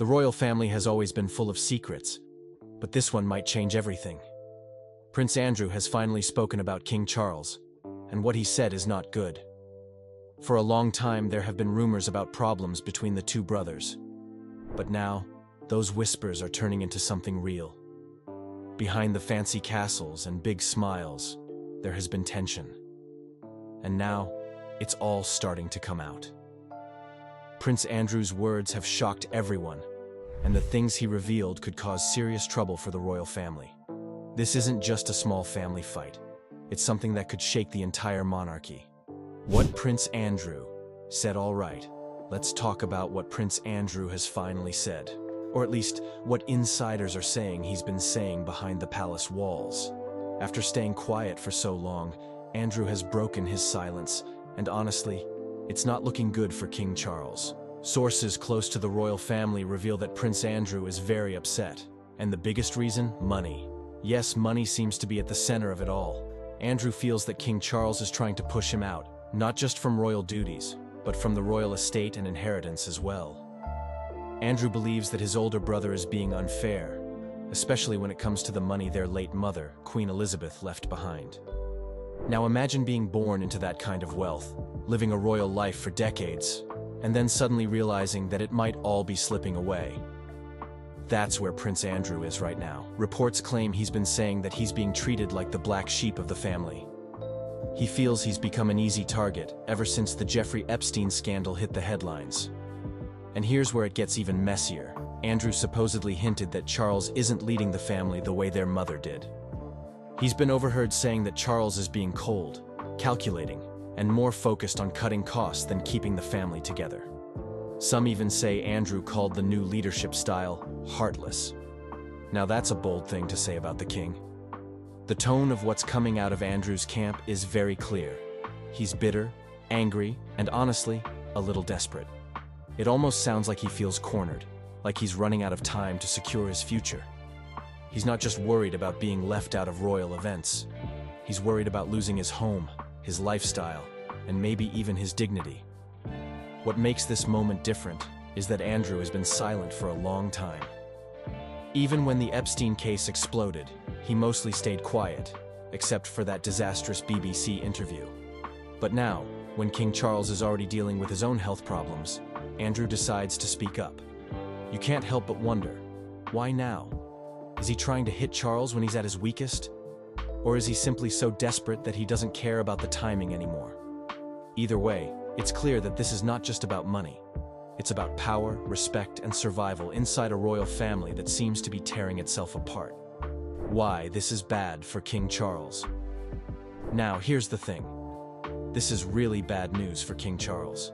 The royal family has always been full of secrets, but this one might change everything. Prince Andrew has finally spoken about King Charles, and what he said is not good. For a long time, there have been rumors about problems between the two brothers. But now, those whispers are turning into something real. Behind the fancy castles and big smiles, there has been tension. And now, it's all starting to come out. Prince Andrew's words have shocked everyone, and the things he revealed could cause serious trouble for the royal family. This isn't just a small family fight. It's something that could shake the entire monarchy. What Prince Andrew said. All right, let's talk about what Prince Andrew has finally said. Or at least, what insiders are saying he's been saying behind the palace walls. After staying quiet for so long, Andrew has broken his silence, and honestly, it's not looking good for King Charles. Sources close to the royal family reveal that Prince Andrew is very upset. And the biggest reason? Money. Yes, money seems to be at the center of it all. Andrew feels that King Charles is trying to push him out, not just from royal duties, but from the royal estate and inheritance as well. Andrew believes that his older brother is being unfair, especially when it comes to the money their late mother, Queen Elizabeth, left behind. Now imagine being born into that kind of wealth, living a royal life for decades, and then suddenly realizing that it might all be slipping away. That's where Prince Andrew is right now. Reports claim he's been saying that he's being treated like the black sheep of the family. He feels he's become an easy target ever since the Jeffrey Epstein scandal hit the headlines. And here's where it gets even messier. Andrew supposedly hinted that Charles isn't leading the family the way their mother did. He's been overheard saying that Charles is being cold, calculating, and more focused on cutting costs than keeping the family together. Some even say Andrew called the new leadership style heartless. Now that's a bold thing to say about the king. The tone of what's coming out of Andrew's camp is very clear. He's bitter, angry, and honestly, a little desperate. It almost sounds like he feels cornered, like he's running out of time to secure his future. He's not just worried about being left out of royal events. He's worried about losing his home, his lifestyle, and maybe even his dignity. What makes this moment different is that Andrew has been silent for a long time. Even when the Epstein case exploded, he mostly stayed quiet, except for that disastrous BBC interview. But now, when King Charles is already dealing with his own health problems, Andrew decides to speak up. You can't help but wonder, why now? Is he trying to hit Charles when he's at his weakest? Or is he simply so desperate that he doesn't care about the timing anymore? Either way, it's clear that this is not just about money. It's about power, respect, and survival inside a royal family that seems to be tearing itself apart. Why this is bad for King Charles. Now, here's the thing. This is really bad news for King Charles.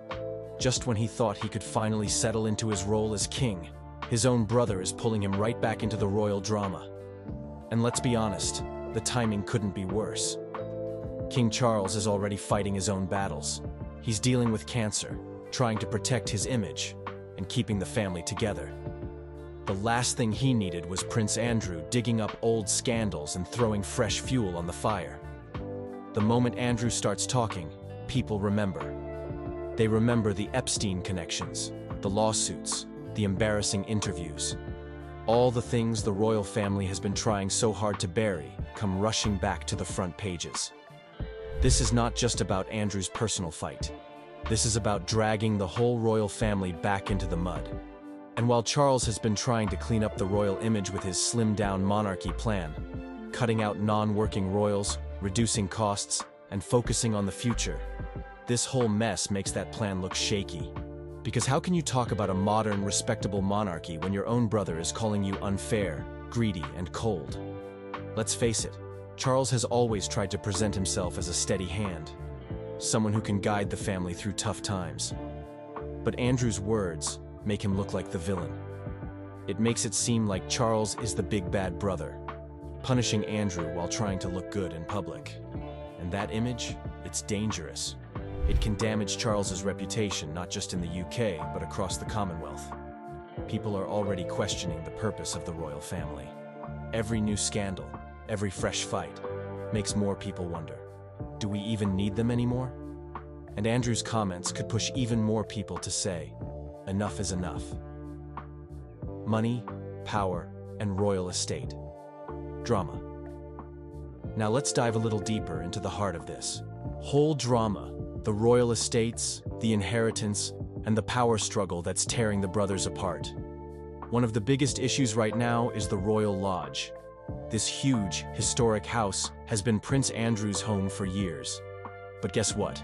Just when he thought he could finally settle into his role as king, his own brother is pulling him right back into the royal drama. And let's be honest, the timing couldn't be worse. King Charles is already fighting his own battles. He's dealing with cancer, trying to protect his image, and keeping the family together. The last thing he needed was Prince Andrew digging up old scandals and throwing fresh fuel on the fire. The moment Andrew starts talking, people remember. They remember the Epstein connections, the lawsuits, the embarrassing interviews. All the things the royal family has been trying so hard to bury come rushing back to the front pages. This is not just about Andrew's personal fight. This is about dragging the whole royal family back into the mud. And while Charles has been trying to clean up the royal image with his slimmed-down monarchy plan, cutting out non-working royals, reducing costs, and focusing on the future, this whole mess makes that plan look shaky. Because how can you talk about a modern, respectable monarchy when your own brother is calling you unfair, greedy, and cold? Let's face it, Charles has always tried to present himself as a steady hand, someone who can guide the family through tough times. But Andrew's words make him look like the villain. It makes it seem like Charles is the big bad brother, punishing Andrew while trying to look good in public. And that image, it's dangerous. It can damage Charles's reputation not just in the UK, but across the Commonwealth. People are already questioning the purpose of the royal family. Every new scandal, every fresh fight, makes more people wonder, do we even need them anymore? And Andrew's comments could push even more people to say, enough is enough. money, power, and royal estate. Drama. Now let's dive a little deeper into the heart of this whole drama, the royal estates, the inheritance, and the power struggle that's tearing the brothers apart. One of the biggest issues right now is the Royal Lodge. This huge, historic house has been Prince Andrew's home for years. But guess what?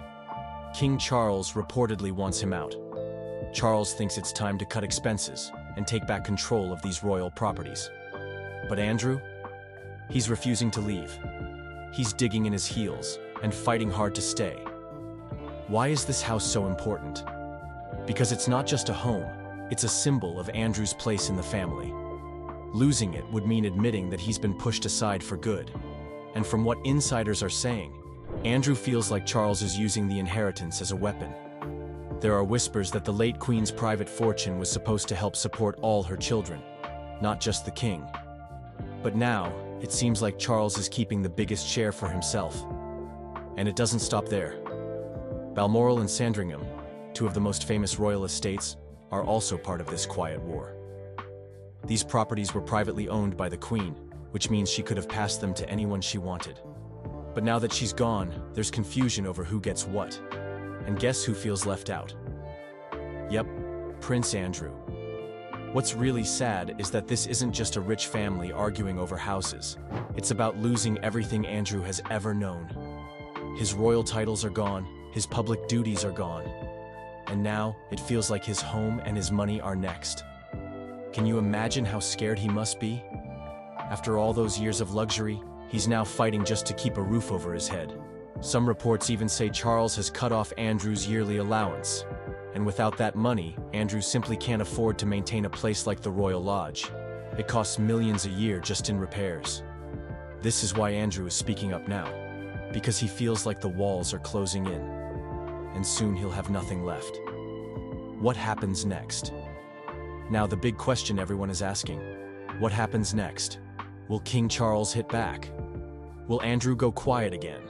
King Charles reportedly wants him out. Charles thinks it's time to cut expenses and take back control of these royal properties. But Andrew? He's refusing to leave. He's digging in his heels and fighting hard to stay. Why is this house so important? Because it's not just a home, it's a symbol of Andrew's place in the family. Losing it would mean admitting that he's been pushed aside for good. And from what insiders are saying, Andrew feels like Charles is using the inheritance as a weapon. There are whispers that the late Queen's private fortune was supposed to help support all her children, not just the king. But now, it seems like Charles is keeping the biggest share for himself. And it doesn't stop there. Balmoral and Sandringham, two of the most famous royal estates, are also part of this quiet war. These properties were privately owned by the Queen, which means she could have passed them to anyone she wanted. But now that she's gone, there's confusion over who gets what. And guess who feels left out? Yep, Prince Andrew. What's really sad is that this isn't just a rich family arguing over houses. It's about losing everything Andrew has ever known. His royal titles are gone, his public duties are gone. And now, it feels like his home and his money are next. Can you imagine how scared he must be? After all those years of luxury, he's now fighting just to keep a roof over his head. Some reports even say Charles has cut off Andrew's yearly allowance. And without that money, Andrew simply can't afford to maintain a place like the Royal Lodge. It costs millions a year just in repairs. This is why Andrew is speaking up now. Because he feels like the walls are closing in. And soon he'll have nothing left. What happens next? Now the big question everyone is asking. What happens next? Will King Charles hit back? Will Andrew go quiet again?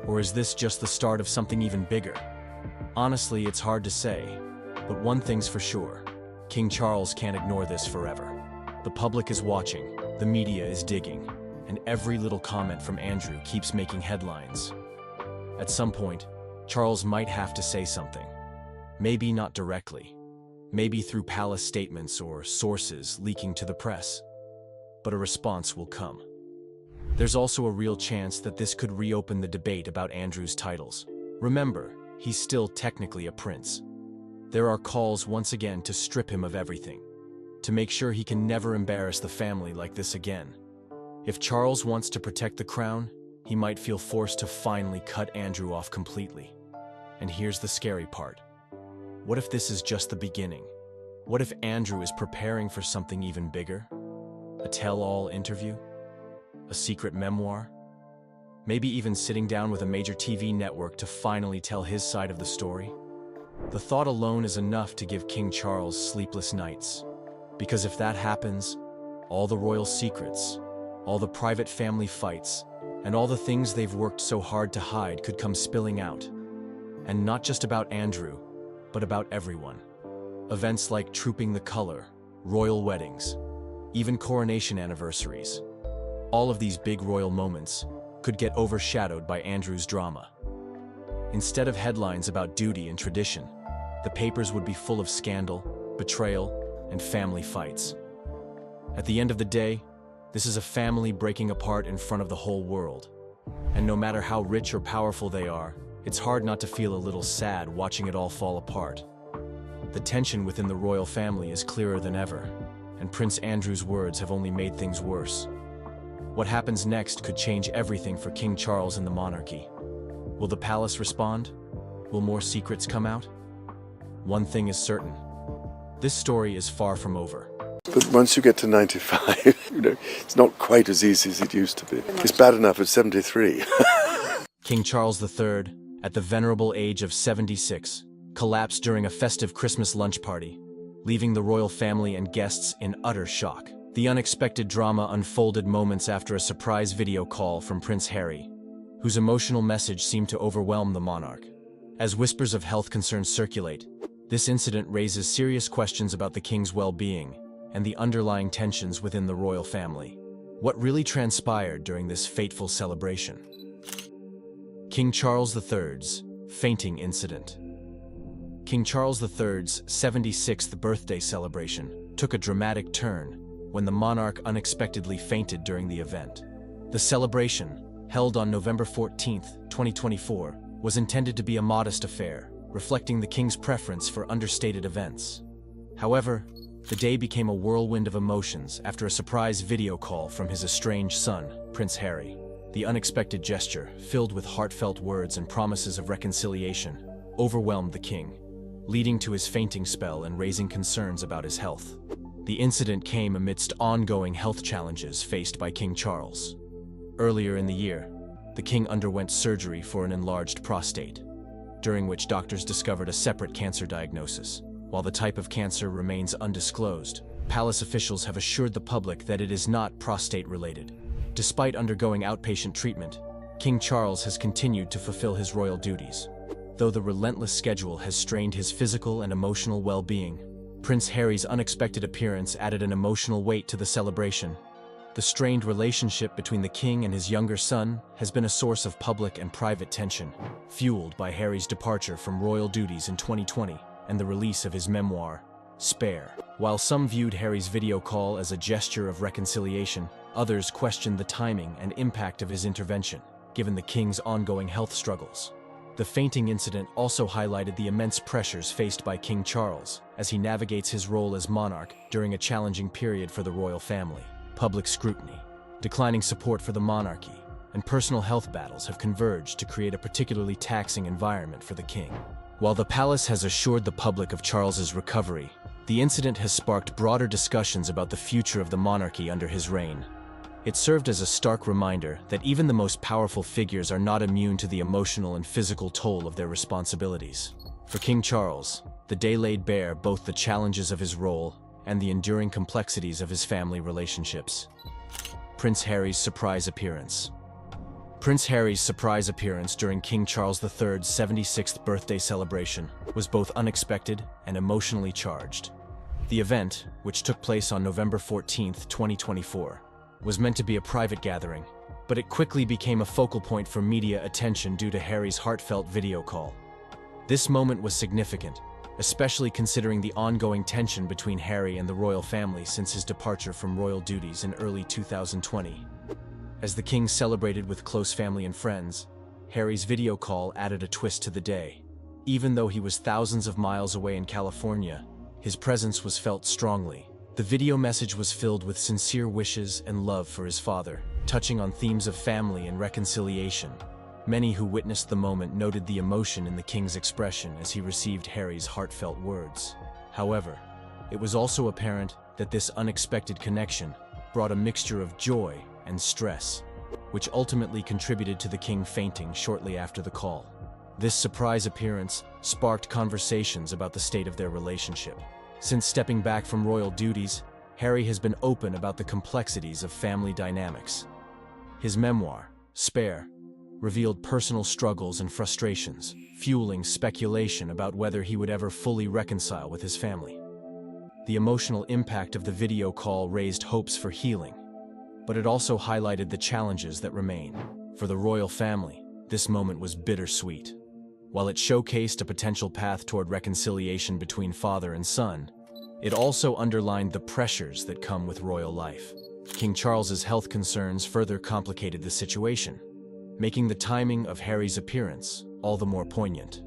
Or is this just the start of something even bigger? Honestly, it's hard to say. But one thing's for sure. King Charles can't ignore this forever. The public is watching, the media is digging, and every little comment from Andrew keeps making headlines. At some point, Charles might have to say something. Maybe not directly. Maybe through palace statements or sources leaking to the press. But a response will come. There's also a real chance that this could reopen the debate about Andrew's titles. Remember, he's still technically a prince. There are calls once again to strip him of everything, to make sure he can never embarrass the family like this again. If Charles wants to protect the crown, he might feel forced to finally cut Andrew off completely. And here's the scary part. What if this is just the beginning? What if Andrew is preparing for something even bigger? A tell-all interview? A secret memoir? Maybe even sitting down with a major TV network to finally tell his side of the story? The thought alone is enough to give King Charles sleepless nights. Because if that happens, all the royal secrets, all the private family fights, and all the things they've worked so hard to hide could come spilling out. And not just about Andrew, but about everyone. Events like Trooping the Color, royal weddings, even coronation anniversaries. All of these big royal moments could get overshadowed by Andrew's drama. Instead of headlines about duty and tradition, the papers would be full of scandal, betrayal, and family fights. At the end of the day, this is a family breaking apart in front of the whole world. And no matter how rich or powerful they are, it's hard not to feel a little sad watching it all fall apart. The tension within the royal family is clearer than ever, and Prince Andrew's words have only made things worse. What happens next could change everything for King Charles and the monarchy. Will the palace respond? Will more secrets come out? One thing is certain. This story is far from over. But once you get to 95, it's not quite as easy as it used to be. It's bad enough at 73. King Charles III, at the venerable age of 76, collapsed during a festive Christmas lunch party, leaving the royal family and guests in utter shock. The unexpected drama unfolded moments after a surprise video call from Prince Harry, whose emotional message seemed to overwhelm the monarch. As whispers of health concerns circulate, this incident raises serious questions about the king's well-being. and the underlying tensions within the royal family. What really transpired during this fateful celebration? King Charles III's fainting incident. King Charles III's 76th birthday celebration took a dramatic turn when the monarch unexpectedly fainted during the event. The celebration, held on November 14, 2024, was intended to be a modest affair, reflecting the king's preference for understated events. However, the day became a whirlwind of emotions after a surprise video call from his estranged son, Prince Harry. The unexpected gesture, filled with heartfelt words and promises of reconciliation, overwhelmed the king, leading to his fainting spell and raising concerns about his health. The incident came amidst ongoing health challenges faced by King Charles. Earlier in the year, the king underwent surgery for an enlarged prostate, during which doctors discovered a separate cancer diagnosis. While the type of cancer remains undisclosed, palace officials have assured the public that it is not prostate-related. Despite undergoing outpatient treatment, King Charles has continued to fulfill his royal duties. Though the relentless schedule has strained his physical and emotional well-being, Prince Harry's unexpected appearance added an emotional weight to the celebration. The strained relationship between the king and his younger son has been a source of public and private tension, fueled by Harry's departure from royal duties in 2020 and the release of his memoir, Spare. While some viewed Harry's video call as a gesture of reconciliation, others questioned the timing and impact of his intervention, given the king's ongoing health struggles. The fainting incident also highlighted the immense pressures faced by King Charles as he navigates his role as monarch during a challenging period for the royal family. Public scrutiny, declining support for the monarchy, and personal health battles have converged to create a particularly taxing environment for the king. While the palace has assured the public of Charles's recovery, the incident has sparked broader discussions about the future of the monarchy under his reign. It served as a stark reminder that even the most powerful figures are not immune to the emotional and physical toll of their responsibilities. For King Charles, the day laid bare both the challenges of his role and the enduring complexities of his family relationships. Prince Harry's surprise appearance. Prince Harry's surprise appearance during King Charles III's 76th birthday celebration was both unexpected and emotionally charged. The event, which took place on November 14, 2024, was meant to be a private gathering, but it quickly became a focal point for media attention due to Harry's heartfelt video call. This moment was significant, especially considering the ongoing tension between Harry and the royal family since his departure from royal duties in early 2020. As the king celebrated with close family and friends, Harry's video call added a twist to the day. Even though he was thousands of miles away in California, his presence was felt strongly. The video message was filled with sincere wishes and love for his father, touching on themes of family and reconciliation. Many who witnessed the moment noted the emotion in the king's expression as he received Harry's heartfelt words. However, it was also apparent that this unexpected connection brought a mixture of joy and stress, which ultimately contributed to the king fainting shortly after the call. This surprise appearance sparked conversations about the state of their relationship. Since stepping back from royal duties, Harry has been open about the complexities of family dynamics. His memoir, Spare, revealed personal struggles and frustrations, fueling speculation about whether he would ever fully reconcile with his family. The emotional impact of the video call raised hopes for healing, but it also highlighted the challenges that remain. For the royal family, this moment was bittersweet. While it showcased a potential path toward reconciliation between father and son, it also underlined the pressures that come with royal life. King Charles's health concerns further complicated the situation, making the timing of Harry's appearance all the more poignant.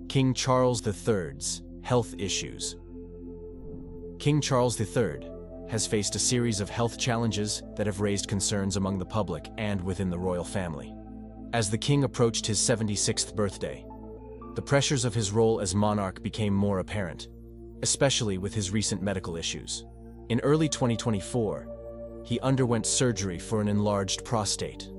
King Charles III's health issues. King Charles III has faced a series of health challenges that have raised concerns among the public and within the royal family. As the king approached his 76th birthday, the pressures of his role as monarch became more apparent, especially with his recent medical issues. In early 2024, he underwent surgery for an enlarged prostate.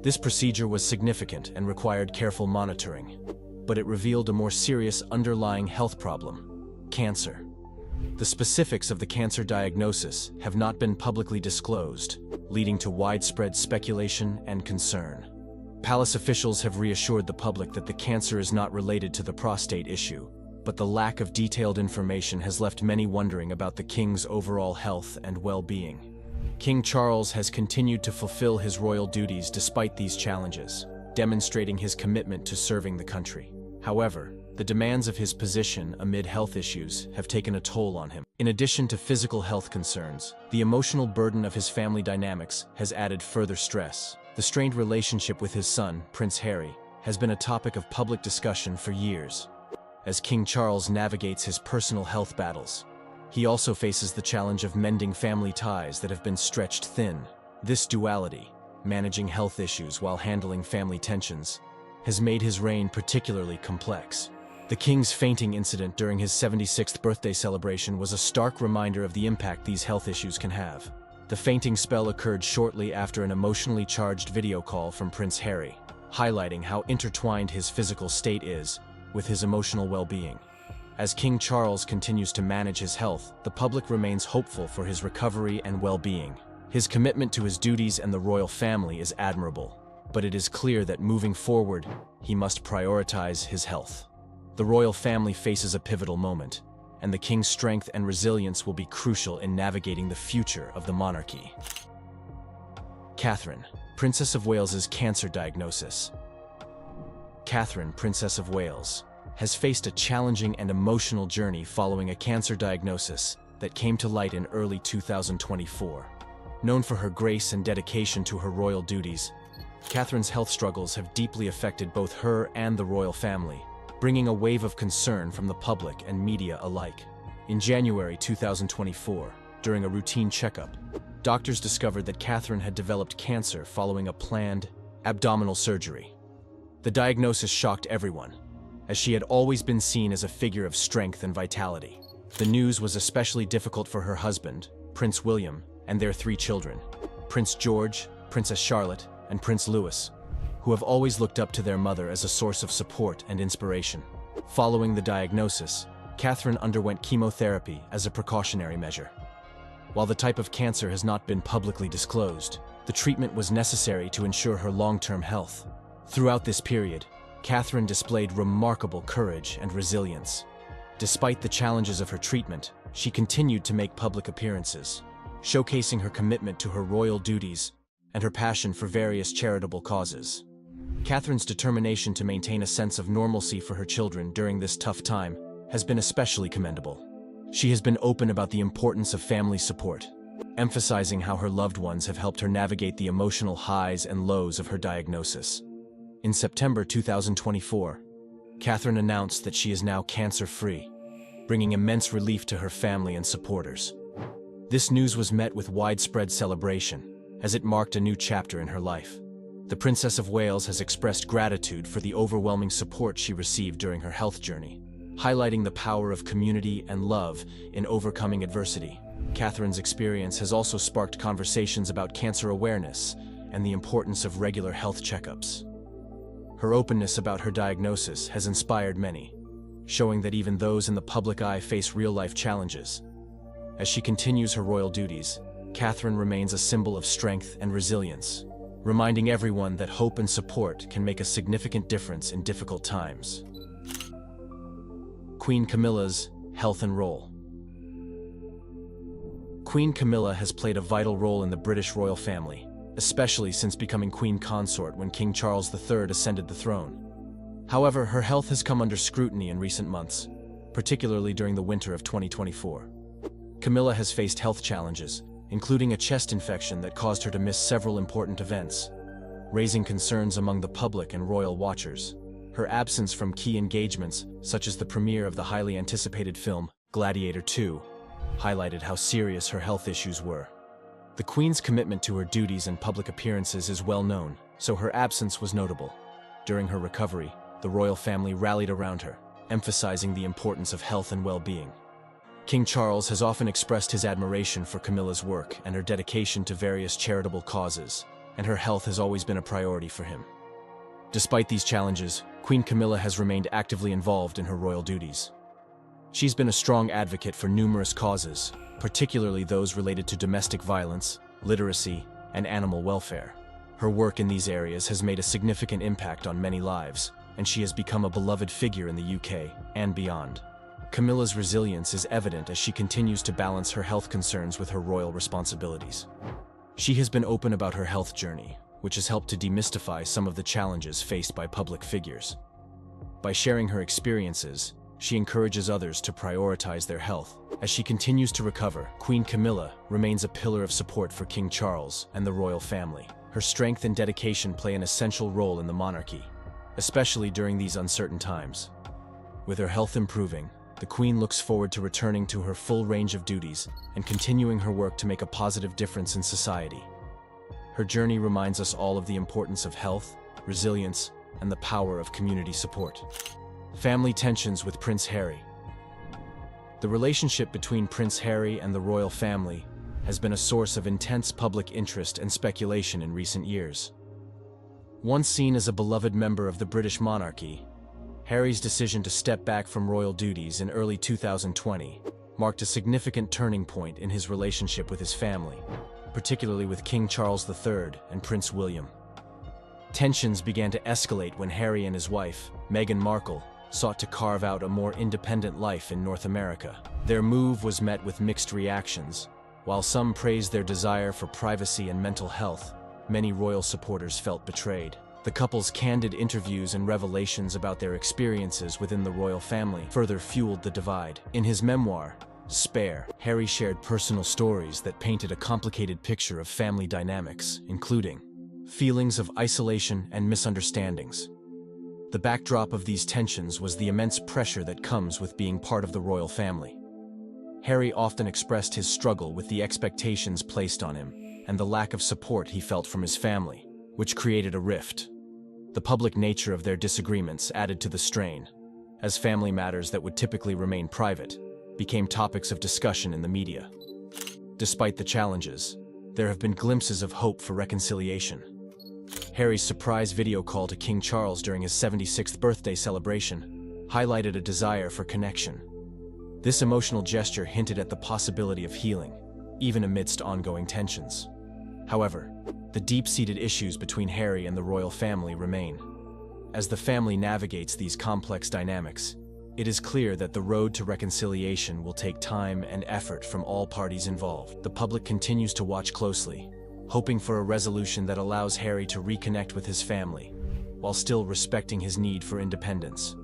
This procedure was significant and required careful monitoring, but it revealed a more serious underlying health problem: cancer. The specifics of the cancer diagnosis have not been publicly disclosed, leading to widespread speculation and concern. Palace officials have reassured the public that the cancer is not related to the prostate issue, but the lack of detailed information has left many wondering about the king's overall health and well-being. King Charles has continued to fulfill his royal duties despite these challenges, demonstrating his commitment to serving the country. However, the demands of his position amid health issues have taken a toll on him. In addition to physical health concerns, the emotional burden of his family dynamics has added further stress. The strained relationship with his son, Prince Harry, has been a topic of public discussion for years. As King Charles navigates his personal health battles, he also faces the challenge of mending family ties that have been stretched thin. This duality, managing health issues while handling family tensions, has made his reign particularly complex. The king's fainting incident during his 76th birthday celebration was a stark reminder of the impact these health issues can have. The fainting spell occurred shortly after an emotionally charged video call from Prince Harry, highlighting how intertwined his physical state is with his emotional well-being. As King Charles continues to manage his health, the public remains hopeful for his recovery and well-being. His commitment to his duties and the royal family is admirable, but it is clear that moving forward, he must prioritize his health. The royal family faces a pivotal moment, and the king's strength and resilience will be crucial in navigating the future of the monarchy. Catherine, Princess of Wales's cancer diagnosis. Catherine, Princess of Wales, has faced a challenging and emotional journey following a cancer diagnosis that came to light in early 2024. Known for her grace and dedication to her royal duties, Catherine's health struggles have deeply affected both her and the royal family, bringing a wave of concern from the public and media alike. In January 2024, during a routine checkup, doctors discovered that Catherine had developed cancer following a planned abdominal surgery. The diagnosis shocked everyone, as she had always been seen as a figure of strength and vitality. The news was especially difficult for her husband, Prince William, and their 3 children, Prince George, Princess Charlotte, and Prince Louis, who have always looked up to their mother as a source of support and inspiration. Following the diagnosis, Catherine underwent chemotherapy as a precautionary measure. While the type of cancer has not been publicly disclosed, the treatment was necessary to ensure her long-term health. Throughout this period, Catherine displayed remarkable courage and resilience. Despite the challenges of her treatment, she continued to make public appearances, showcasing her commitment to her royal duties and her passion for various charitable causes. Catherine's determination to maintain a sense of normalcy for her children during this tough time has been especially commendable. She has been open about the importance of family support, emphasizing how her loved ones have helped her navigate the emotional highs and lows of her diagnosis. In September 2024, Catherine announced that she is now cancer-free, bringing immense relief to her family and supporters. This news was met with widespread celebration, as it marked a new chapter in her life. The Princess of Wales has expressed gratitude for the overwhelming support she received during her health journey, highlighting the power of community and love in overcoming adversity. Catherine's experience has also sparked conversations about cancer awareness and the importance of regular health checkups. Her openness about her diagnosis has inspired many, showing that even those in the public eye face real-life challenges. As she continues her royal duties, Catherine remains a symbol of strength and resilience, reminding everyone that hope and support can make a significant difference in difficult times. Queen Camilla's health and role. Queen Camilla has played a vital role in the British royal family, especially since becoming Queen Consort when King Charles III ascended the throne. However, her health has come under scrutiny in recent months, particularly during the winter of 2024. Camilla has faced health challenges, including a chest infection that caused her to miss several important events, raising concerns among the public and royal watchers. Her absence from key engagements, such as the premiere of the highly anticipated film Gladiator II, highlighted how serious her health issues were. The Queen's commitment to her duties and public appearances is well known, so her absence was notable. During her recovery, the royal family rallied around her, emphasizing the importance of health and well-being. King Charles has often expressed his admiration for Camilla's work and her dedication to various charitable causes, and her health has always been a priority for him. Despite these challenges, Queen Camilla has remained actively involved in her royal duties. She's been a strong advocate for numerous causes, particularly those related to domestic violence, literacy, and animal welfare. Her work in these areas has made a significant impact on many lives, and she has become a beloved figure in the UK and beyond. Camilla's resilience is evident as she continues to balance her health concerns with her royal responsibilities. She has been open about her health journey, which has helped to demystify some of the challenges faced by public figures. By sharing her experiences, she encourages others to prioritize their health. As she continues to recover, Queen Camilla remains a pillar of support for King Charles and the royal family. Her strength and dedication play an essential role in the monarchy, especially during these uncertain times. With her health improving, the Queen looks forward to returning to her full range of duties and continuing her work to make a positive difference in society. Her journey reminds us all of the importance of health, resilience, and the power of community support. Family tensions with Prince Harry. The relationship between Prince Harry and the royal family has been a source of intense public interest and speculation in recent years. Once seen as a beloved member of the British monarchy, Harry's decision to step back from royal duties in early 2020 marked a significant turning point in his relationship with his family, particularly with King Charles III and Prince William. Tensions began to escalate when Harry and his wife, Meghan Markle, sought to carve out a more independent life in North America. Their move was met with mixed reactions. While some praised their desire for privacy and mental health, many royal supporters felt betrayed. The couple's candid interviews and revelations about their experiences within the royal family further fueled the divide. In his memoir, Spare, Harry shared personal stories that painted a complicated picture of family dynamics, including feelings of isolation and misunderstandings. The backdrop of these tensions was the immense pressure that comes with being part of the royal family. Harry often expressed his struggle with the expectations placed on him and the lack of support he felt from his family, which created a rift. The public nature of their disagreements added to the strain, as family matters that would typically remain private became topics of discussion in the media. Despite the challenges, there have been glimpses of hope for reconciliation. Harry's surprise video call to King Charles during his 76th birthday celebration highlighted a desire for connection. This emotional gesture hinted at the possibility of healing, even amidst ongoing tensions. However, the deep-seated issues between Harry and the royal family remain. As the family navigates these complex dynamics, it is clear that the road to reconciliation will take time and effort from all parties involved. The public continues to watch closely, hoping for a resolution that allows Harry to reconnect with his family, while still respecting his need for independence.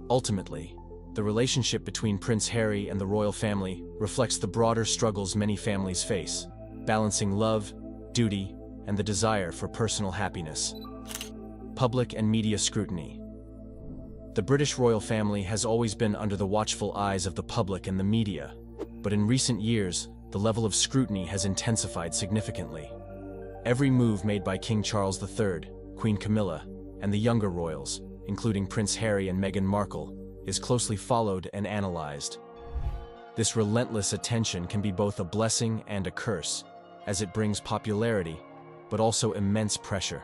Ultimately, the relationship between Prince Harry and the royal family reflects the broader struggles many families face, balancing love, duty, and the desire for personal happiness. Public and media scrutiny. The British royal family has always been under the watchful eyes of the public and the media, but in recent years, the level of scrutiny has intensified significantly. Every move made by King Charles III, Queen Camilla, and the younger royals, including Prince Harry and Meghan Markle, is closely followed and analyzed. This relentless attention can be both a blessing and a curse, as it brings popularity, but also immense pressure.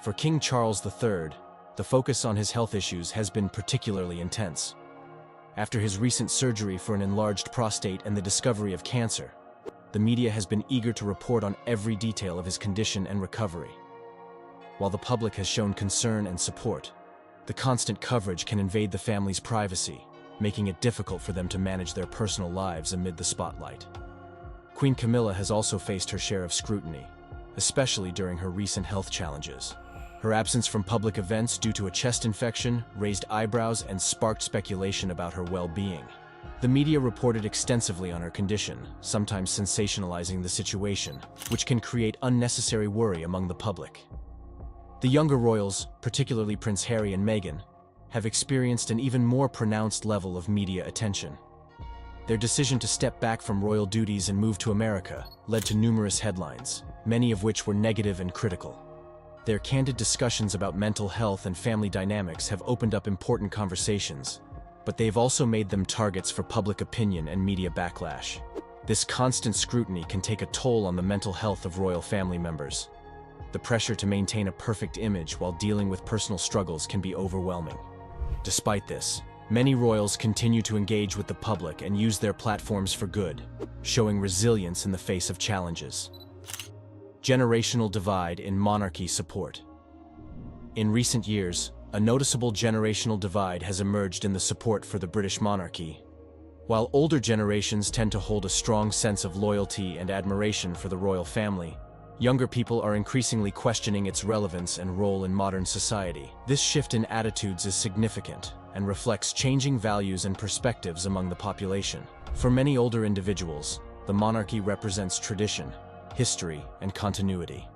For King Charles III, the focus on his health issues has been particularly intense. After his recent surgery for an enlarged prostate and the discovery of cancer, the media has been eager to report on every detail of his condition and recovery. While the public has shown concern and support, the constant coverage can invade the family's privacy, making it difficult for them to manage their personal lives amid the spotlight. Queen Camilla has also faced her share of scrutiny, especially during her recent health challenges. Her absence from public events due to a chest infection raised eyebrows and sparked speculation about her well-being. The media reported extensively on her condition, sometimes sensationalizing the situation, which can create unnecessary worry among the public. The younger royals, particularly Prince Harry and Meghan, have experienced an even more pronounced level of media attention. Their decision to step back from royal duties and move to America led to numerous headlines, many of which were negative and critical. Their candid discussions about mental health and family dynamics have opened up important conversations, but they've also made them targets for public opinion and media backlash. This constant scrutiny can take a toll on the mental health of royal family members. The pressure to maintain a perfect image while dealing with personal struggles can be overwhelming. Despite this, many royals continue to engage with the public and use their platforms for good, showing resilience in the face of challenges. Generational divide in monarchy support. In recent years, A noticeable generational divide has emerged in the support for the British monarchy. While older generations tend to hold a strong sense of loyalty and admiration for the royal family, younger people are increasingly questioning its relevance and role in modern society. This shift in attitudes is significant and reflects changing values and perspectives among the population. For many older individuals, the monarchy represents tradition, history, and continuity.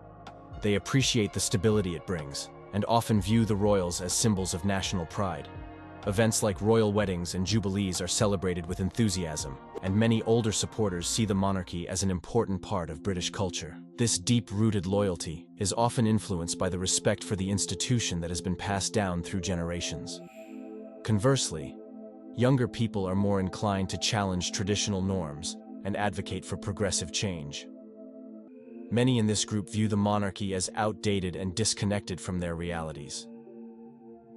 They appreciate the stability it brings and often view the royals as symbols of national pride. Events like royal weddings and jubilees are celebrated with enthusiasm, and many older supporters see the monarchy as an important part of British culture. This deep-rooted loyalty is often influenced by the respect for the institution that has been passed down through generations. Conversely, younger people are more inclined to challenge traditional norms and advocate for progressive change. Many in this group view the monarchy as outdated and disconnected from their realities.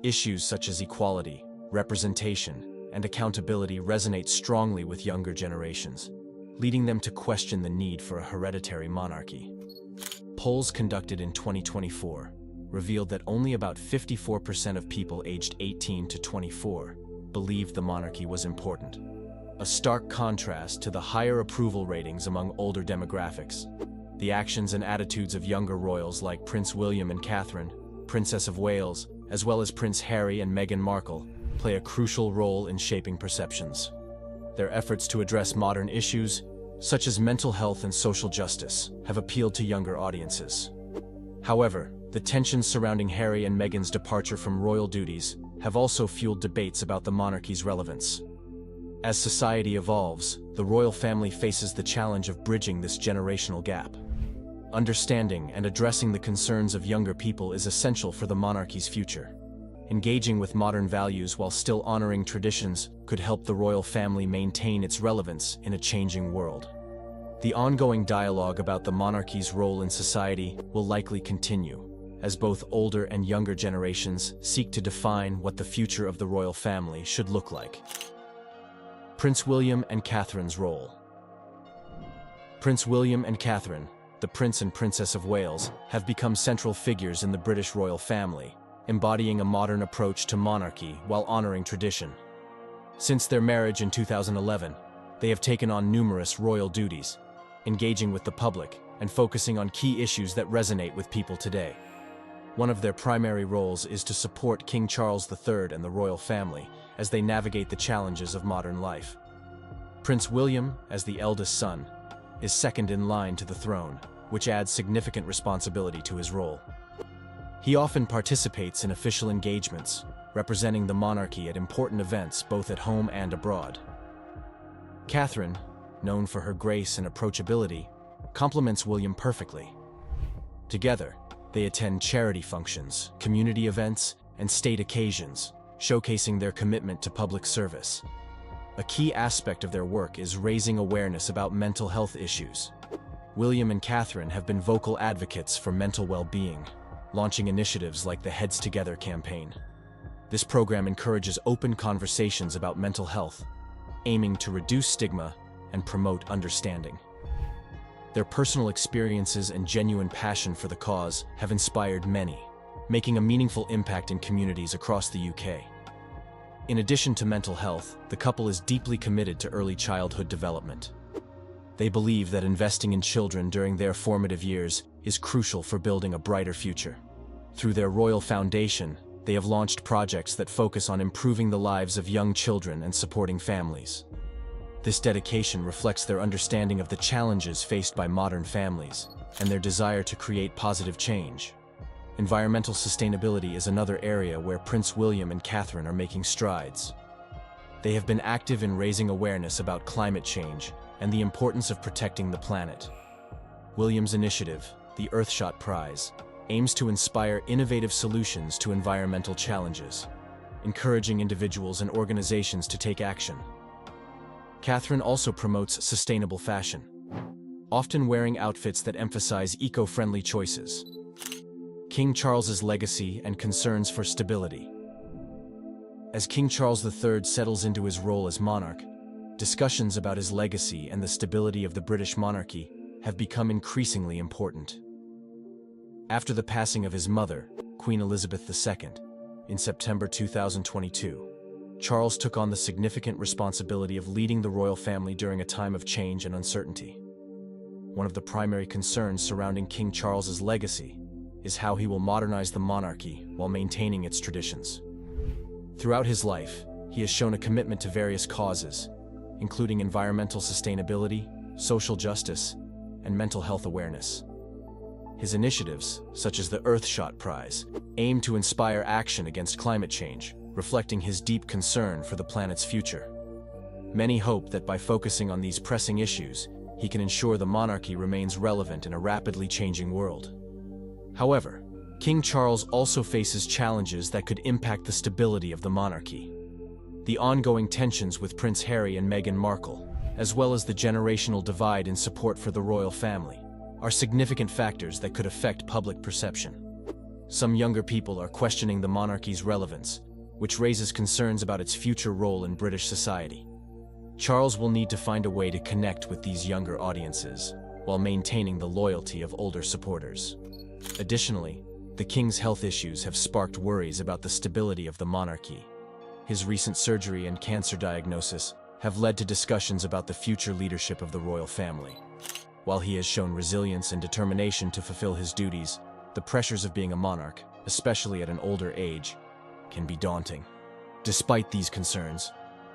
Issues such as equality, representation, and accountability resonate strongly with younger generations, leading them to question the need for a hereditary monarchy. Polls conducted in 2024 revealed that only about 54% of people aged 18 to 24 believed the monarchy was important, a stark contrast to the higher approval ratings among older demographics. The actions and attitudes of younger royals like Prince William and Catherine, Princess of Wales, as well as Prince Harry and Meghan Markle, play a crucial role in shaping perceptions. Their efforts to address modern issues, such as mental health and social justice, have appealed to younger audiences. However, the tensions surrounding Harry and Meghan's departure from royal duties have also fueled debates about the monarchy's relevance. As society evolves, the royal family faces the challenge of bridging this generational gap. Understanding and addressing the concerns of younger people is essential for the monarchy's future. Engaging with modern values while still honoring traditions could help the royal family maintain its relevance in a changing world. The ongoing dialogue about the monarchy's role in society will likely continue, as both older and younger generations seek to define what the future of the royal family should look like. Prince William and Catherine's role. Prince William and Catherine, the Prince and Princess of Wales, have become central figures in the British royal family, embodying a modern approach to monarchy while honoring tradition. Since their marriage in 2011, they have taken on numerous royal duties, engaging with the public and focusing on key issues that resonate with people today. One of their primary roles is to support King Charles III and the royal family as they navigate the challenges of modern life. Prince William, as the eldest son, is second in line to the throne, which adds significant responsibility to his role. He often participates in official engagements, representing the monarchy at important events both at home and abroad. Catherine, known for her grace and approachability, complements William perfectly. Together, they attend charity functions, community events, and state occasions, showcasing their commitment to public service. A key aspect of their work is raising awareness about mental health issues. William and Catherine have been vocal advocates for mental well-being, launching initiatives like the Heads Together campaign. This program encourages open conversations about mental health, aiming to reduce stigma and promote understanding. Their personal experiences and genuine passion for the cause have inspired many, making a meaningful impact in communities across the UK. In addition to mental health, the couple is deeply committed to early childhood development. They believe that investing in children during their formative years is crucial for building a brighter future. Through their Royal Foundation, they have launched projects that focus on improving the lives of young children and supporting families. This dedication reflects their understanding of the challenges faced by modern families and their desire to create positive change. Environmental sustainability is another area where Prince William and Catherine are making strides. They have been active in raising awareness about climate change and the importance of protecting the planet. William's initiative, the Earthshot Prize, aims to inspire innovative solutions to environmental challenges, encouraging individuals and organizations to take action. Catherine also promotes sustainable fashion, often wearing outfits that emphasize eco-friendly choices. King Charles's legacy and concerns for stability. As King Charles III settles into his role as monarch, discussions about his legacy and the stability of the British monarchy have become increasingly important. After the passing of his mother, Queen Elizabeth II, In September 2022, Charles took on the significant responsibility of leading the royal family during a time of change and uncertainty. One of the primary concerns surrounding King Charles's legacy is how he will modernize the monarchy while maintaining its traditions. Throughout his life, he has shown a commitment to various causes, including environmental sustainability, social justice, and mental health awareness. His initiatives, such as the Earthshot Prize, aim to inspire action against climate change, reflecting his deep concern for the planet's future. Many hope that by focusing on these pressing issues, he can ensure the monarchy remains relevant in a rapidly changing world. However, King Charles also faces challenges that could impact the stability of the monarchy. The ongoing tensions with Prince Harry and Meghan Markle, as well as the generational divide in support for the royal family, are significant factors that could affect public perception. Some younger people are questioning the monarchy's relevance, which raises concerns about its future role in British society. Charles will need to find a way to connect with these younger audiences, while maintaining the loyalty of older supporters. Additionally, the king's health issues have sparked worries about the stability of the monarchy. His recent surgery and cancer diagnosis have led to discussions about the future leadership of the royal family. While he has shown resilience and determination to fulfill his duties, the pressures of being a monarch, especially at an older age, can be daunting. Despite these concerns,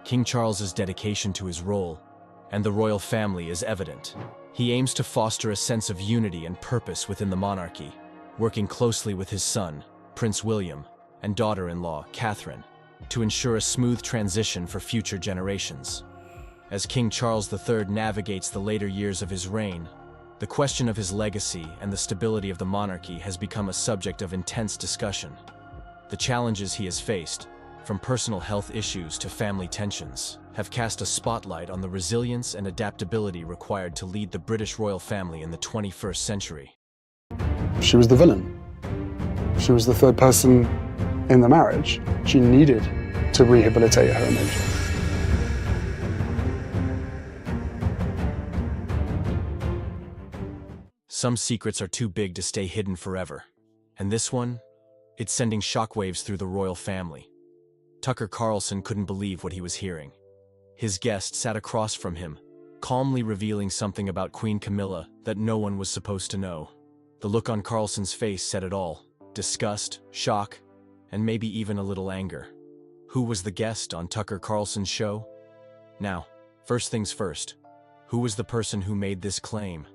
King Charles's dedication to his role and the royal family is evident. He aims to foster a sense of unity and purpose within the monarchy, working closely with his son, Prince William, and daughter-in-law, Catherine, to ensure a smooth transition for future generations. As King Charles III navigates the later years of his reign, the question of his legacy and the stability of the monarchy has become a subject of intense discussion. The challenges he has faced, from personal health issues to family tensions, have cast a spotlight on the resilience and adaptability required to lead the British royal family in the 21st century. She was the villain. She was the third person in the marriage. She needed to rehabilitate her image. Some secrets are too big to stay hidden forever. And this one? It's sending shockwaves through the royal family. Tucker Carlson couldn't believe what he was hearing. His guest sat across from him, calmly revealing something about Queen Camilla that no one was supposed to know. The look on Carlson's face said it all: disgust, shock, and maybe even a little anger. Who was the guest on Tucker Carlson's show? Now, first things first, who was the person who made this claim?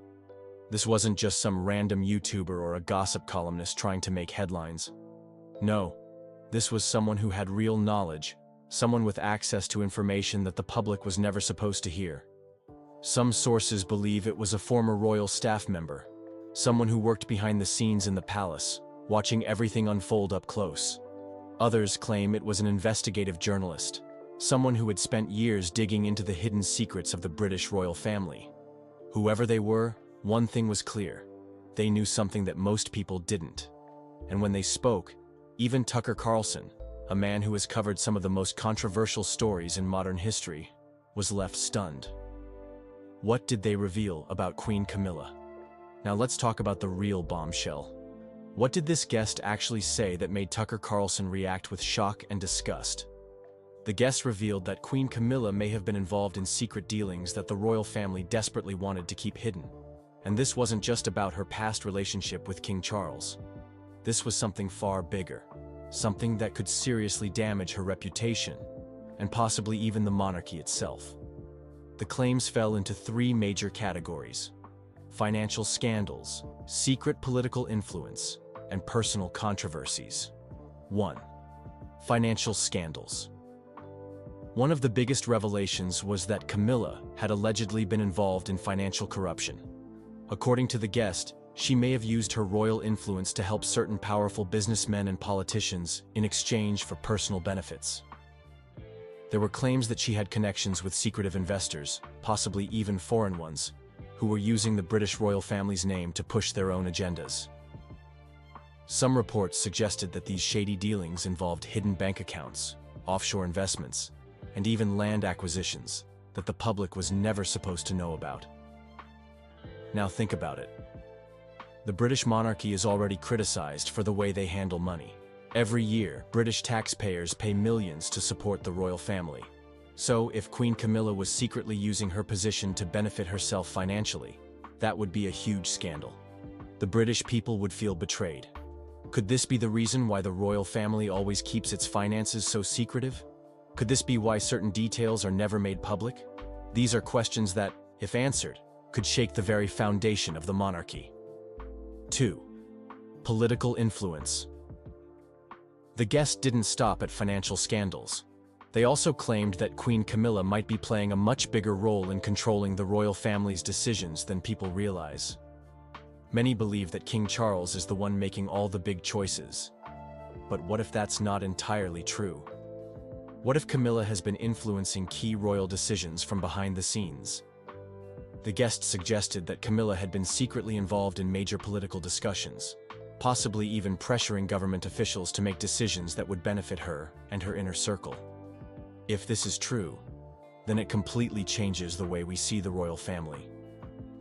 This wasn't just some random YouTuber or a gossip columnist trying to make headlines. No, this was someone who had real knowledge, someone with access to information that the public was never supposed to hear. Some sources believe it was a former royal staff member, someone who worked behind the scenes in the palace, watching everything unfold up close. Others claim it was an investigative journalist, someone who had spent years digging into the hidden secrets of the British royal family. Whoever they were, one thing was clear: they knew something that most people didn't. And when they spoke, even Tucker Carlson, a man who has covered some of the most controversial stories in modern history, was left stunned. What did they reveal about Queen Camilla? Now let's talk about the real bombshell. What did this guest actually say that made Tucker Carlson react with shock and disgust? The guest revealed that Queen Camilla may have been involved in secret dealings that the royal family desperately wanted to keep hidden. And this wasn't just about her past relationship with King Charles. This was something far bigger, something that could seriously damage her reputation, and possibly even the monarchy itself. The claims fell into three major categories: financial scandals, secret political influence, and personal controversies. 1. Financial scandals. One of the biggest revelations was that Camilla had allegedly been involved in financial corruption. According to the guest, she may have used her royal influence to help certain powerful businessmen and politicians in exchange for personal benefits. There were claims that she had connections with secretive investors, possibly even foreign ones, who were using the British royal family's name to push their own agendas. Some reports suggested that these shady dealings involved hidden bank accounts, offshore investments, and even land acquisitions that the public was never supposed to know about. Now think about it. The British monarchy is already criticized for the way they handle money. Every year, British taxpayers pay millions to support the royal family. So, if Queen Camilla was secretly using her position to benefit herself financially, that would be a huge scandal. The British people would feel betrayed. Could this be the reason why the royal family always keeps its finances so secretive? Could this be why certain details are never made public? These are questions that, if answered, could shake the very foundation of the monarchy. 2. Political influence. The guests didn't stop at financial scandals. They also claimed that Queen Camilla might be playing a much bigger role in controlling the royal family's decisions than people realize. Many believe that King Charles is the one making all the big choices. But what if that's not entirely true? What if Camilla has been influencing key royal decisions from behind the scenes? The guests suggested that Camilla had been secretly involved in major political discussions, possibly even pressuring government officials to make decisions that would benefit her and her inner circle. If this is true, then it completely changes the way we see the royal family.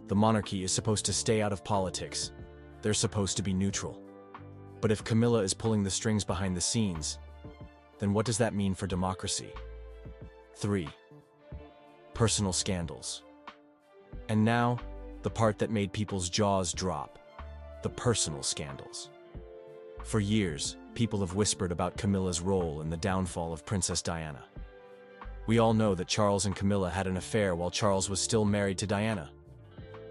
The monarchy is supposed to stay out of politics. They're supposed to be neutral. But if Camilla is pulling the strings behind the scenes, then what does that mean for democracy? 3. Personal scandals. And now, the part that made people's jaws drop. The personal scandals. For years, people have whispered about Camilla's role in the downfall of Princess Diana. We all know that Charles and Camilla had an affair while Charles was still married to Diana.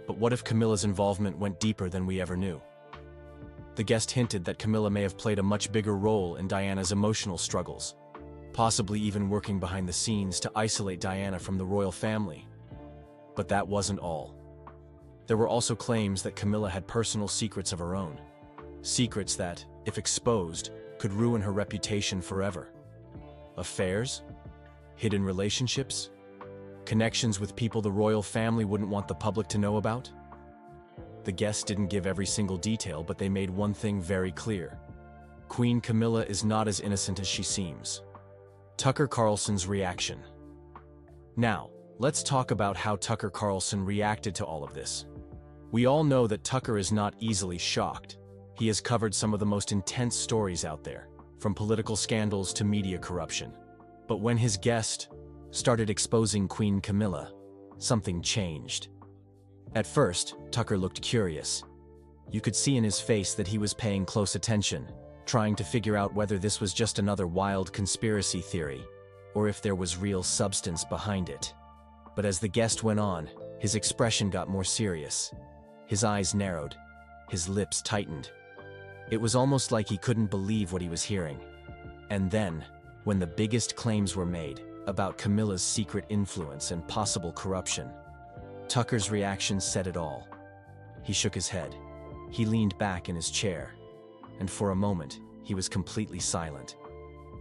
But what if Camilla's involvement went deeper than we ever knew? The guest hinted that Camilla may have played a much bigger role in Diana's emotional struggles, possibly even working behind the scenes to isolate Diana from the royal family. But that wasn't all. There were also claims that Camilla had personal secrets of her own. Secrets that, if exposed, could ruin her reputation forever. Affairs? Hidden relationships? Connections with people the royal family wouldn't want the public to know about? The guests didn't give every single detail, but they made one thing very clear. Queen Camilla is not as innocent as she seems. Tucker Carlson's reaction. Now, let's talk about how Tucker Carlson reacted to all of this. We all know that Tucker is not easily shocked. He has covered some of the most intense stories out there, from political scandals to media corruption. But when his guest started exposing Queen Camilla, something changed. At first, Tucker looked curious. You could see in his face that he was paying close attention, trying to figure out whether this was just another wild conspiracy theory, or if there was real substance behind it. But as the guest went on, his expression got more serious. His eyes narrowed, his lips tightened. It was almost like he couldn't believe what he was hearing. And then, when the biggest claims were made about Camilla's secret influence and possible corruption, Tucker's reaction said it all. He shook his head. He leaned back in his chair. And for a moment, he was completely silent.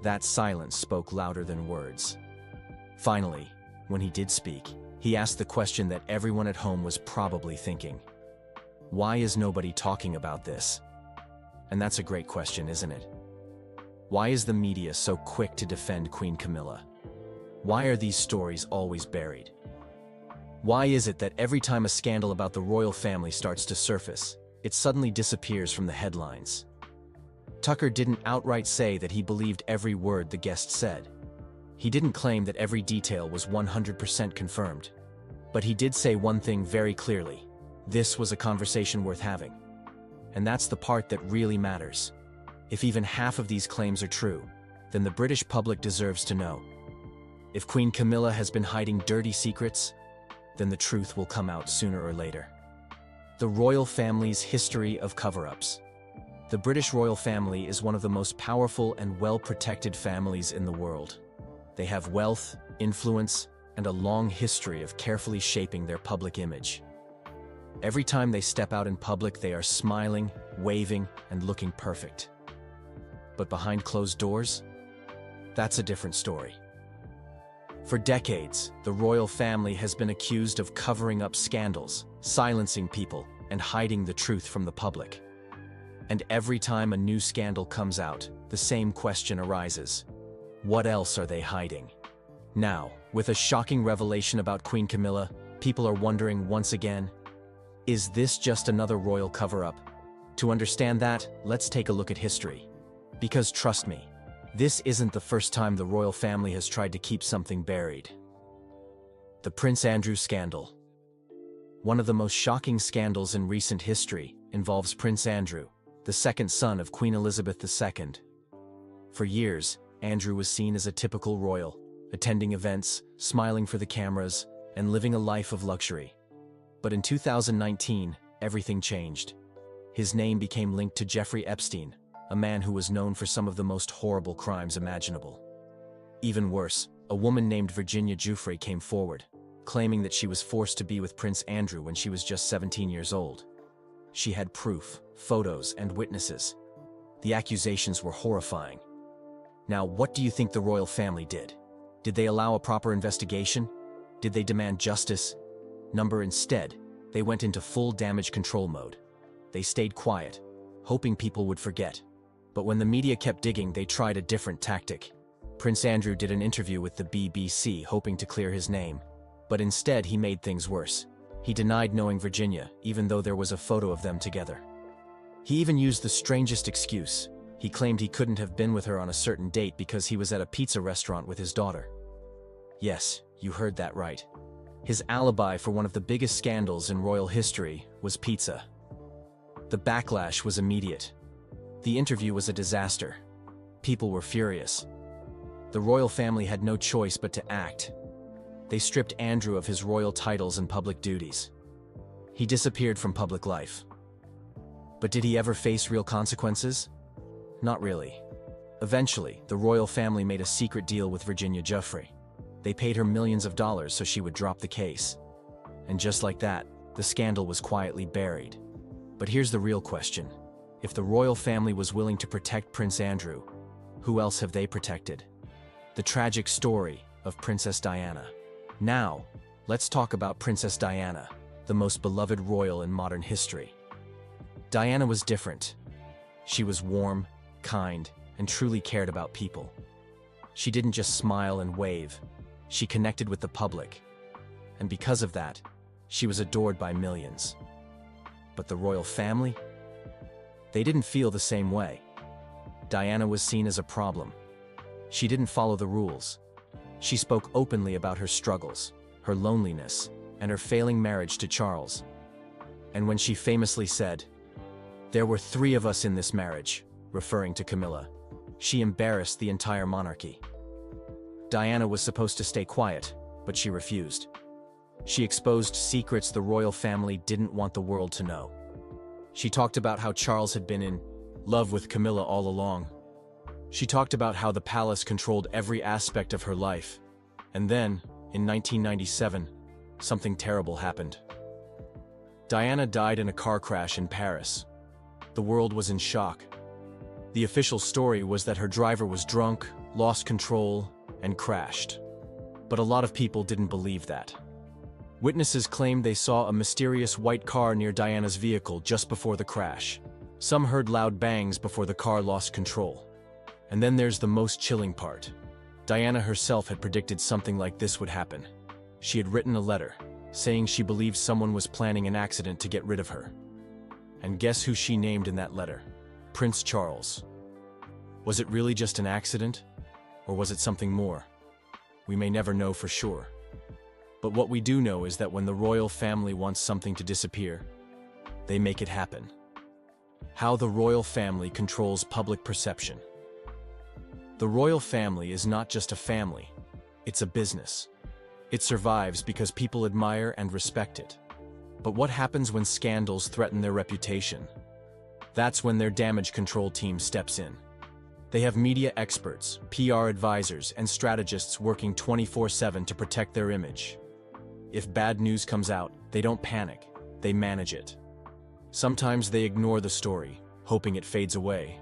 That silence spoke louder than words. Finally, when he did speak, he asked the question that everyone at home was probably thinking. Why is nobody talking about this? And that's a great question, isn't it? Why is the media so quick to defend Queen Camilla? Why are these stories always buried? Why is it that every time a scandal about the royal family starts to surface, it suddenly disappears from the headlines? Tucker didn't outright say that he believed every word the guest said. He didn't claim that every detail was 100% confirmed. But he did say one thing very clearly. This was a conversation worth having. And that's the part that really matters. If even half of these claims are true, then the British public deserves to know. If Queen Camilla has been hiding dirty secrets, then the truth will come out sooner or later. The royal family's history of cover-ups. The British royal family is one of the most powerful and well-protected families in the world. They have wealth, influence, and a long history of carefully shaping their public image. Every time they step out in public, they are smiling, waving, and looking perfect. But behind closed doors, that's a different story. For decades, the royal family has been accused of covering up scandals, silencing people, and hiding the truth from the public. And every time a new scandal comes out, the same question arises. What else are they hiding? Now, with a shocking revelation about Queen Camilla, people are wondering once again, is this just another royal cover-up? To understand that, let's take a look at history. Because trust me, this isn't the first time the royal family has tried to keep something buried. The Prince Andrew scandal. One of the most shocking scandals in recent history involves Prince Andrew, the second son of Queen Elizabeth II. For years, Andrew was seen as a typical royal, attending events, smiling for the cameras, and living a life of luxury. But in 2019, everything changed. His name became linked to Jeffrey Epstein, a man who was known for some of the most horrible crimes imaginable. Even worse, a woman named Virginia Giuffre came forward, claiming that she was forced to be with Prince Andrew when she was just 17 years old. She had proof, photos, and witnesses. The accusations were horrifying. Now, what do you think the royal family did? Did they allow a proper investigation? Did they demand justice? Instead, they went into full damage control mode. They stayed quiet, hoping people would forget. But when the media kept digging, they tried a different tactic. Prince Andrew did an interview with the BBC, hoping to clear his name. But instead, he made things worse. He denied knowing Virginia, even though there was a photo of them together. He even used the strangest excuse. He claimed he couldn't have been with her on a certain date because he was at a pizza restaurant with his daughter. Yes, you heard that right. His alibi for one of the biggest scandals in royal history was pizza. The backlash was immediate. The interview was a disaster. People were furious. The royal family had no choice but to act. They stripped Andrew of his royal titles and public duties. He disappeared from public life. But did he ever face real consequences? Not really. Eventually, the royal family made a secret deal with Virginia Giuffre. They paid her millions of dollars so she would drop the case. And just like that, the scandal was quietly buried. But here's the real question. If the royal family was willing to protect Prince Andrew, who else have they protected? The tragic story of Princess Diana. Now, let's talk about Princess Diana, the most beloved royal in modern history. Diana was different. She was warm, kind, and truly cared about people. She didn't just smile and wave. She connected with the public. And because of that, she was adored by millions. But the royal family? They didn't feel the same way. Diana was seen as a problem. She didn't follow the rules. She spoke openly about her struggles, her loneliness, and her failing marriage to Charles. And when she famously said, "There were 3 of us in this marriage," referring to Camilla, she embarrassed the entire monarchy. Diana was supposed to stay quiet, but she refused. She exposed secrets the royal family didn't want the world to know. She talked about how Charles had been in love with Camilla all along. She talked about how the palace controlled every aspect of her life. And then, in 1997, something terrible happened. Diana died in a car crash in Paris. The world was in shock. The official story was that her driver was drunk, lost control, and crashed. But a lot of people didn't believe that. Witnesses claimed they saw a mysterious white car near Diana's vehicle just before the crash. Some heard loud bangs before the car lost control. And then there's the most chilling part. Diana herself had predicted something like this would happen. She had written a letter, saying she believed someone was planning an accident to get rid of her. And guess who she named in that letter? Prince Charles. Was it really just an accident? Or was it something more? We may never know for sure. But what we do know is that when the royal family wants something to disappear, they make it happen. How the royal family controls public perception. The royal family is not just a family, it's a business. It survives because people admire and respect it. But what happens when scandals threaten their reputation? That's when their damage control team steps in. They have media experts, PR advisors, and strategists working 24/7 to protect their image. If bad news comes out, they don't panic, they manage it. Sometimes they ignore the story, hoping it fades away.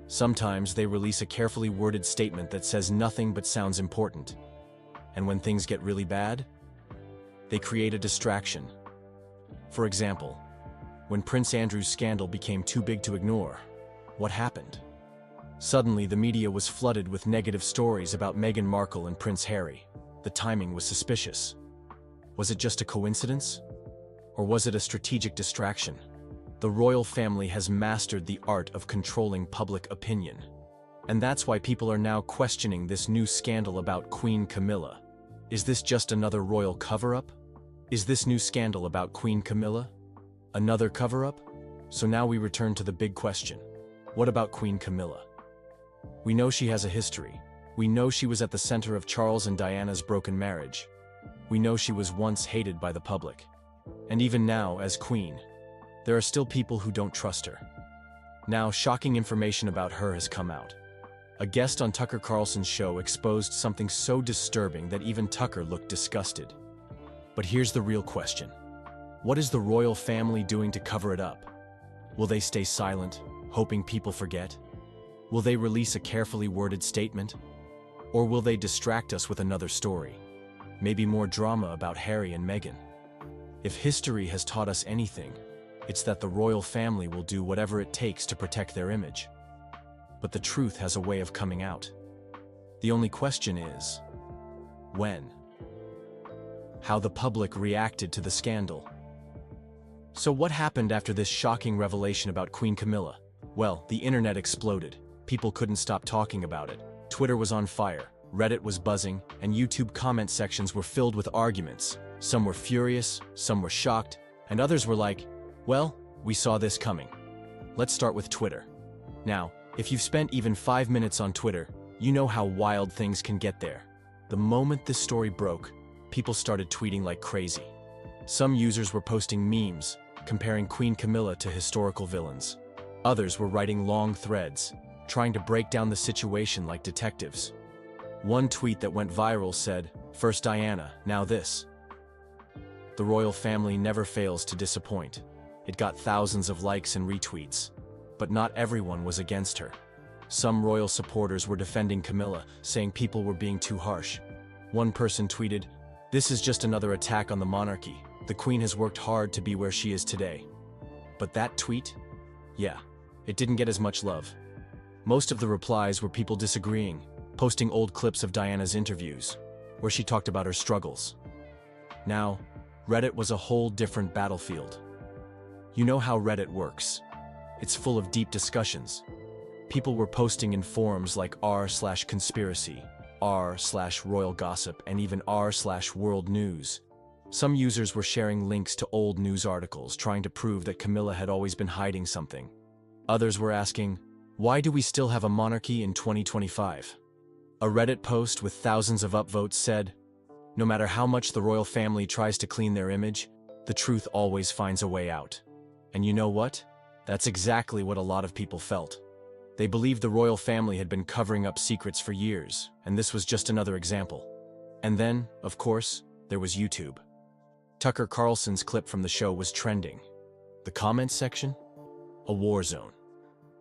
Sometimes they release a carefully worded statement that says nothing but sounds important. And when things get really bad, they create a distraction. For example, when Prince Andrew's scandal became too big to ignore, what happened? Suddenly, the media was flooded with negative stories about Meghan Markle and Prince Harry. The timing was suspicious. Was it just a coincidence? Or was it a strategic distraction? The royal family has mastered the art of controlling public opinion. And that's why people are now questioning this new scandal about Queen Camilla. Is this just another royal cover-up? Is this new scandal about Queen Camilla another cover-up? So now we return to the big question. What about Queen Camilla? We know she has a history. We know she was at the center of Charles and Diana's broken marriage. We know she was once hated by the public. And even now, as queen, there are still people who don't trust her. Now, shocking information about her has come out. A guest on Tucker Carlson's show exposed something so disturbing that even Tucker looked disgusted. But here's the real question. What is the royal family doing to cover it up? Will they stay silent, hoping people forget? Will they release a carefully worded statement? Or will they distract us with another story? Maybe more drama about Harry and Meghan. If history has taught us anything, it's that the royal family will do whatever it takes to protect their image. But the truth has a way of coming out. The only question is, when? How the public reacted to the scandal. So what happened after this shocking revelation about Queen Camilla? Well, the internet exploded. People couldn't stop talking about it. Twitter was on fire, Reddit was buzzing, and YouTube comment sections were filled with arguments. Some were furious, some were shocked, and others were like, well, we saw this coming. Let's start with Twitter. Now, if you've spent even 5 minutes on Twitter, you know how wild things can get there. The moment this story broke, people started tweeting like crazy. Some users were posting memes, comparing Queen Camilla to historical villains. Others were writing long threads, trying to break down the situation like detectives. One tweet that went viral said, "First Diana, now this." The royal family never fails to disappoint. It got thousands of likes and retweets. But not everyone was against her. Some royal supporters were defending Camilla, saying people were being too harsh. One person tweeted, "This is just another attack on the monarchy. The Queen has worked hard to be where she is today." But that tweet? Yeah, it didn't get as much love. Most of the replies were people disagreeing, posting old clips of Diana's interviews, where she talked about her struggles. Now, Reddit was a whole different battlefield. You know how Reddit works. It's full of deep discussions. People were posting in forums like r/conspiracy, r/royal gossip, and even r/world news. Some users were sharing links to old news articles trying to prove that Camilla had always been hiding something. Others were asking, why do we still have a monarchy in 2025? A Reddit post with thousands of upvotes said, no matter how much the royal family tries to clean their image, the truth always finds a way out. And you know what? That's exactly what a lot of people felt. They believed the royal family had been covering up secrets for years, and this was just another example. And then, of course, there was YouTube. Tucker Carlson's clip from the show was trending. The comments section? A war zone.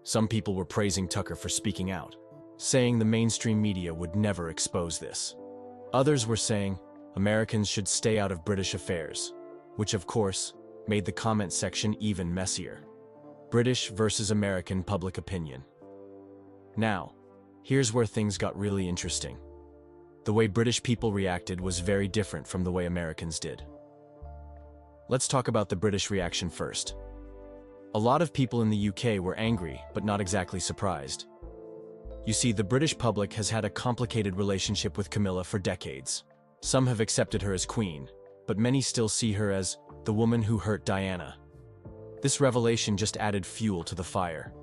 Some people were praising Tucker for speaking out, saying the mainstream media would never expose this. Others were saying Americans should stay out of British affairs, which of course made the comment section even messier. British versus American public opinion. Now, here's where things got really interesting. The way British people reacted was very different from the way Americans did. Let's talk about the British reaction first. A lot of people in the UK were angry, but not exactly surprised. You see, the British public has had a complicated relationship with Camilla for decades. Some have accepted her as queen, but many still see her as the woman who hurt Diana. This revelation just added fuel to the fire.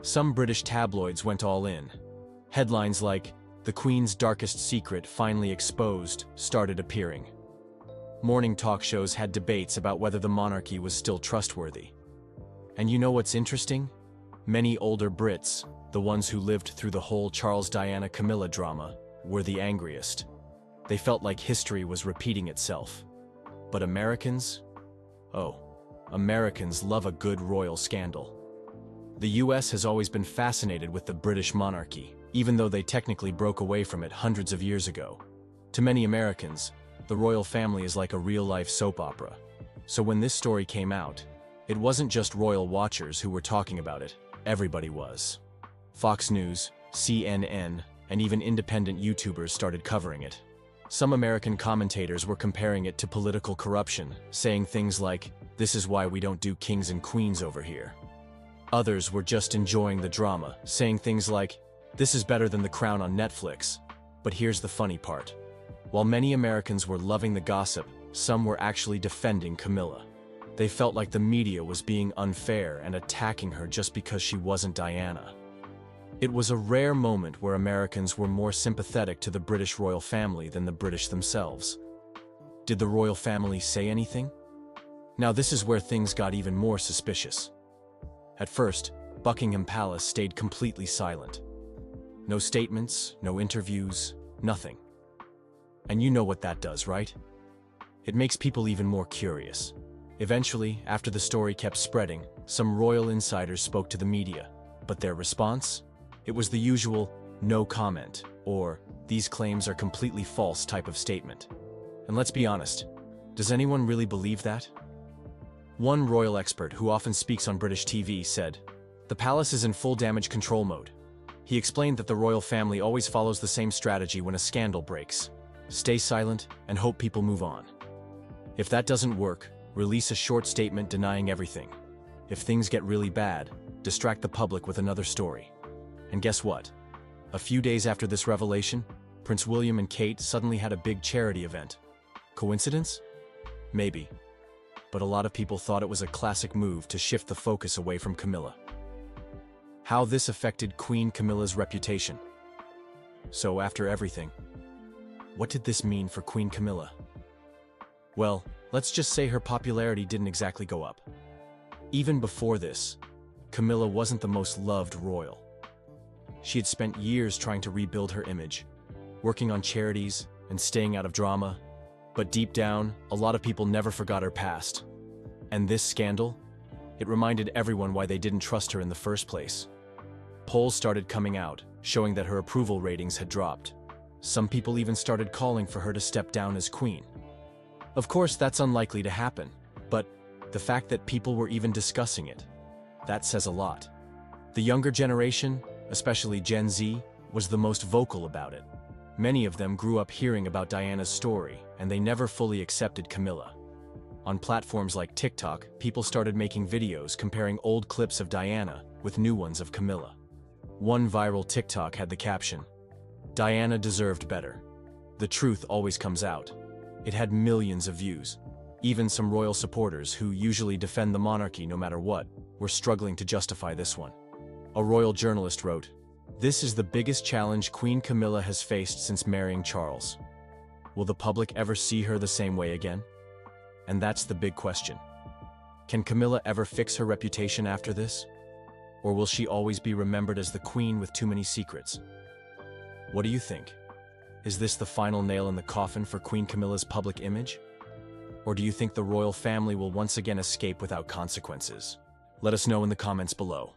Some British tabloids went all in. Headlines like, "The Queen's darkest secret finally exposed," started appearing. Morning talk shows had debates about whether the monarchy was still trustworthy. And you know what's interesting? Many older Brits, the ones who lived through the whole Charles-Diana-Camilla drama, were the angriest. They felt like history was repeating itself. But Americans? Oh, Americans love a good royal scandal. The US has always been fascinated with the British monarchy, even though they technically broke away from it hundreds of years ago. To many Americans, the royal family is like a real-life soap opera. So when this story came out, it wasn't just royal watchers who were talking about it, everybody was. Fox News, CNN, and even independent YouTubers started covering it. Some American commentators were comparing it to political corruption, saying things like, "This is why we don't do kings and queens over here." Others were just enjoying the drama, saying things like, This is better than The Crown on Netflix. But here's the funny part. While many Americans were loving the gossip, some were actually defending Camilla. They felt like the media was being unfair and attacking her just because she wasn't Diana. It was a rare moment where Americans were more sympathetic to the British royal family than the British themselves. Did the royal family say anything? Now this is where things got even more suspicious. At first, Buckingham Palace stayed completely silent. No statements, no interviews, nothing. And you know what that does, right? It makes people even more curious. Eventually, after the story kept spreading, some royal insiders spoke to the media. But their response? It was the usual, no comment, or these claims are completely false type of statement. And let's be honest, does anyone really believe that? One royal expert who often speaks on British TV said, "The palace is in full damage control mode." He explained that the royal family always follows the same strategy when a scandal breaks. Stay silent and hope people move on. If that doesn't work, release a short statement denying everything. If things get really bad, distract the public with another story. And guess what? A few days after this revelation, Prince William and Kate suddenly had a big charity event. Coincidence? Maybe. But a lot of people thought it was a classic move to shift the focus away from Camilla. How this affected Queen Camilla's reputation. So after everything, what did this mean for Queen Camilla? Well, let's just say her popularity didn't exactly go up. Even before this, Camilla wasn't the most loved royal. She had spent years trying to rebuild her image, working on charities and staying out of drama. But deep down, a lot of people never forgot her past. And this scandal? It reminded everyone why they didn't trust her in the first place. Polls started coming out, showing that her approval ratings had dropped. Some people even started calling for her to step down as queen. Of course, that's unlikely to happen, but the fact that people were even discussing it, that says a lot. The younger generation, especially Gen Z, was the most vocal about it. Many of them grew up hearing about Diana's story, and they never fully accepted Camilla. On platforms like TikTok, people started making videos comparing old clips of Diana with new ones of Camilla. One viral TikTok had the caption, "Diana deserved better. The truth always comes out." It had millions of views. Even some royal supporters, who usually defend the monarchy no matter what, were struggling to justify this one. A royal journalist wrote, "This is the biggest challenge Queen Camilla has faced since marrying Charles. Will the public ever see her the same way again?" And that's the big question. Can Camilla ever fix her reputation after this? Or will she always be remembered as the queen with too many secrets? What do you think? Is this the final nail in the coffin for Queen Camilla's public image? Or do you think the royal family will once again escape without consequences? Let us know in the comments below.